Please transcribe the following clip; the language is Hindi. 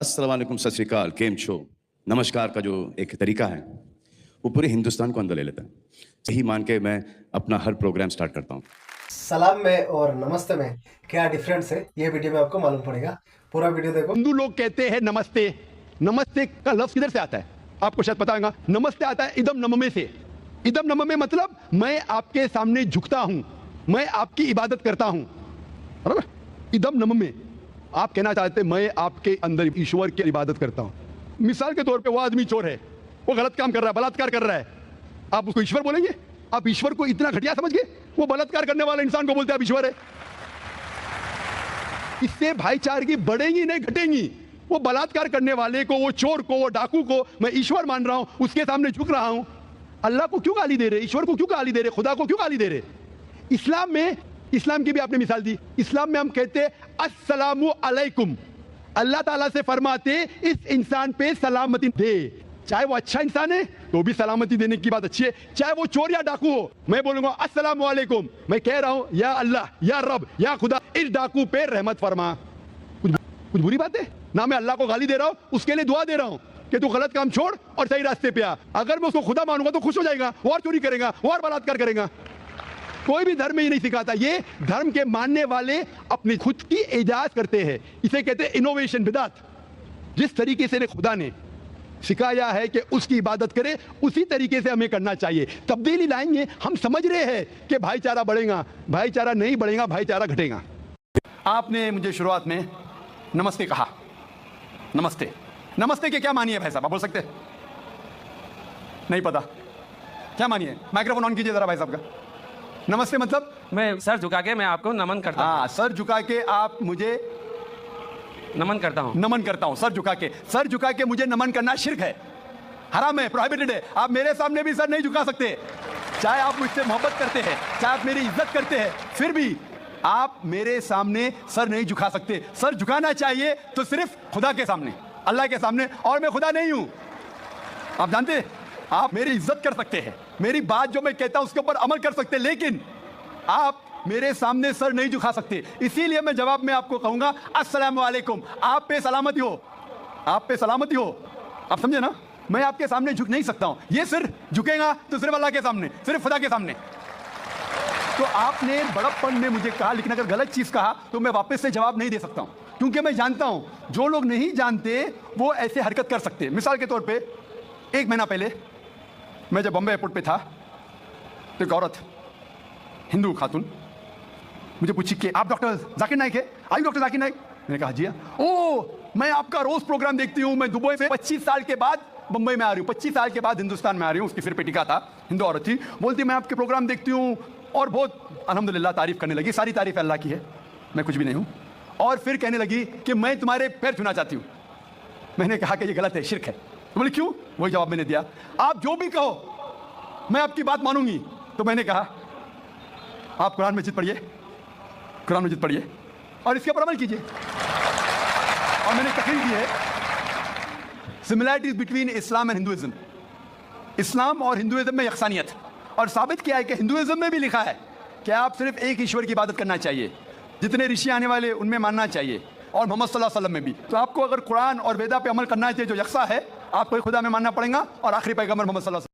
अस्सलाम वालेकुम, सत श्री अकाल, केम छो। नमस्कार का जो एक तरीका है वो पूरे हिंदुस्तान को अंदर ले लेता है। यही मान के मैं अपना हर प्रोग्राम स्टार्ट करता हूँ। सलाम में और नमस्ते में क्या डिफरेंस है, ये वीडियो में आपको मालूम पड़ेगा। पूरा वीडियो देखो। हिंदू लोग कहते हैं नमस्ते। नमस्ते का लफ्ज किधर से आता है आपको शायद पता होगा। नमस्ते आता है इदम नममे से। इदम नममे मतलब मैं आपके सामने झुकता हूं, मैं आपकी इबादत करता हूं, बराबर। इदम नममे आप कहना चाहते हैं मैं आपके अंदर ईश्वर की इबादत करता हूं। मिसाल के तौर पे वो आदमी चोर है, वो गलत काम कर रहा है, बलात्कार कर रहा है, आप उसको ईश्वर बोलेंगे? आप ईश्वर को इतना घटिया समझ गए? वो बलात्कार करने वाले इंसान को बोलते हैं आप ईश्वर है। इससे भाईचारगी बढ़ेगी नहीं घटेगी। वो बलात्कार करने वाले को, वो चोर को, वो डाकू को मैं ईश्वर मान रहा हूं, उसके सामने झुक रहा हूं। अल्लाह को क्यों गाली दे रहे? ईश्वर को क्यों गाली दे रहे? खुदा को क्यों गाली दे रहे? इस्लाम में, इस्लाम की भी आपने मिसाल दी, इस्लाम में हम कहते हैं अस्सलामु अलैकुम। अल्लाह ताला से फरमाते इस इंसान पे सलामती दे। चाहे वो अच्छा इंसान है तो भी सलामती देने की बात अच्छी है, चाहे वो चोर या डाकू हो। मैं बोलूंगा अस्सलामु अलैकुम, मैं कह रहा हूं या अल्लाह, या रब, या खुदा इस डाकू पे रहमत फरमा। कुछ बुरी बात है ना? मैं अल्लाह को गाली दे रहा हूं, उसके लिए दुआ दे रहा हूं कि तू गलत काम छोड़ और सही रास्ते पे आ। अगर मैं उसको खुदा मानूंगा तो खुश हो जाएगा, और चोरी करेगा, और बलात्कार करेगा। कोई भी धर्म में ये नहीं सिखाता। ये धर्म के मानने वाले अपनी खुद की इजाज करते हैं, इसे कहते हैं इनोवेशन, बिदात। जिस तरीके से खुदा ने सिखाया है कि उसकी इबादत करे, उसी तरीके से हमें करना चाहिए। तब्दीली लाएंगे। हम समझ रहे हैं कि भाईचारा बढ़ेगा, भाईचारा नहीं बढ़ेगा, भाईचारा घटेगा। आपने मुझे शुरुआत में नमस्ते कहा। नमस्ते, नमस्ते के क्या मानिए भाई साहब? आप बोल सकते हैं? नहीं पता क्या मानिए? माइक्रोफोन ऑन कीजिए जरा भाई साहब का। नमस्ते मतलब मैं सर झुका के मैं आपको नमन करता हूँ। हाँ, सर झुका के आप मुझे नमन करता हूँ। नमन करता हूं। सर झुका के, सर झुका के मुझे नमन करना शिर्क है, हराम है, प्रोहिबिटेड है। आप मेरे सामने भी सर नहीं झुका सकते, चाहे आप मुझसे मोहब्बत करते हैं, चाहे आप मेरी इज्जत करते हैं, फिर भी आप मेरे सामने सर नहीं झुका सकते। सर झुकाना चाहिए तो सिर्फ खुदा के सामने, अल्लाह के सामने, और मैं खुदा नहीं हूं। आप जानते हैं, आप मेरी इज्जत कर सकते हैं, मेरी बात जो मैं कहता हूं उसके ऊपर अमल कर सकते हैं, लेकिन आप मेरे सामने सर नहीं झुका सकते। इसीलिए मैं जवाब में आपको कहूंगा अस्सलामु अलैकुम। आप पे सलामती हो, आप पे सलामती हो। आप समझे ना? मैं आपके सामने झुक नहीं सकता हूं। ये सिर झुकेगा तो सिर्फ अल्लाह के सामने, सिर्फ खुदा के सामने। तो आपने बड़प्पन में मुझे कहा, लेकिन अगर गलत चीज कहा तो मैं वापस से जवाब नहीं दे सकता हूं, क्योंकि मैं जानता हूं जो लोग नहीं जानते वो ऐसे हरकत कर सकते। मिसाल के तौर पर 1 महीना पहले मैं जब बॉम्बे एयरपोर्ट पे था तो एक औरत, हिंदू खातून, मुझे पूछी कि आप डॉक्टर जाकिर नाइक है? आई डॉक्टर जाकिर नाइक? मैंने कहा जी हाँ। ओ, मैं आपका रोज प्रोग्राम देखती हूँ। मैं दुबई से 25 साल के बाद मुंबई में आ रही हूँ, 25 साल के बाद हिंदुस्तान में आ रही हूँ। उसकी सिर पे टिका था, हिंदू औरत थी, बोलती मैं आपके प्रोग्राम देखती हूँ और बहुत अल्हम्दुलिल्लाह तारीफ करने लगी। सारी तारीफ अल्लाह की है, मैं कुछ भी नहीं हूँ। और फिर कहने लगी कि मैं तुम्हारे पैर छूना चाहती हूँ। मैंने कहा कि ये गलत है, शिर्क है। तो बोले क्यों? वही जवाब मैंने दिया, आप जो भी कहो मैं आपकी बात मानूंगी। तो मैंने कहा आप कुरान मजीद पढ़िए, कुरान मजीद पढ़िए और इसके ऊपर अमल कीजिए। और मैंने तकरीर की है similarities between Islam and Hinduism. Islam और हिंदुइज्म में यकसानियत, और साबित किया है कि हिंदुइज्म में भी लिखा है कि आप सिर्फ एक ईश्वर की इबादत करना चाहिए, जितने ऋषि आने वाले उनमें मानना चाहिए, और मोहम्मद सल्लल्लाहु अलैहि वसल्लम में भी। तो आपको अगर कुरान और वेदा पे अमल करना चाहिए जो यकसा है, आपको खुदा में मानना पड़ेगा और आखिरी पैगंबर मोहम्मद सल्लल्लाहु अलैहि वसल्लम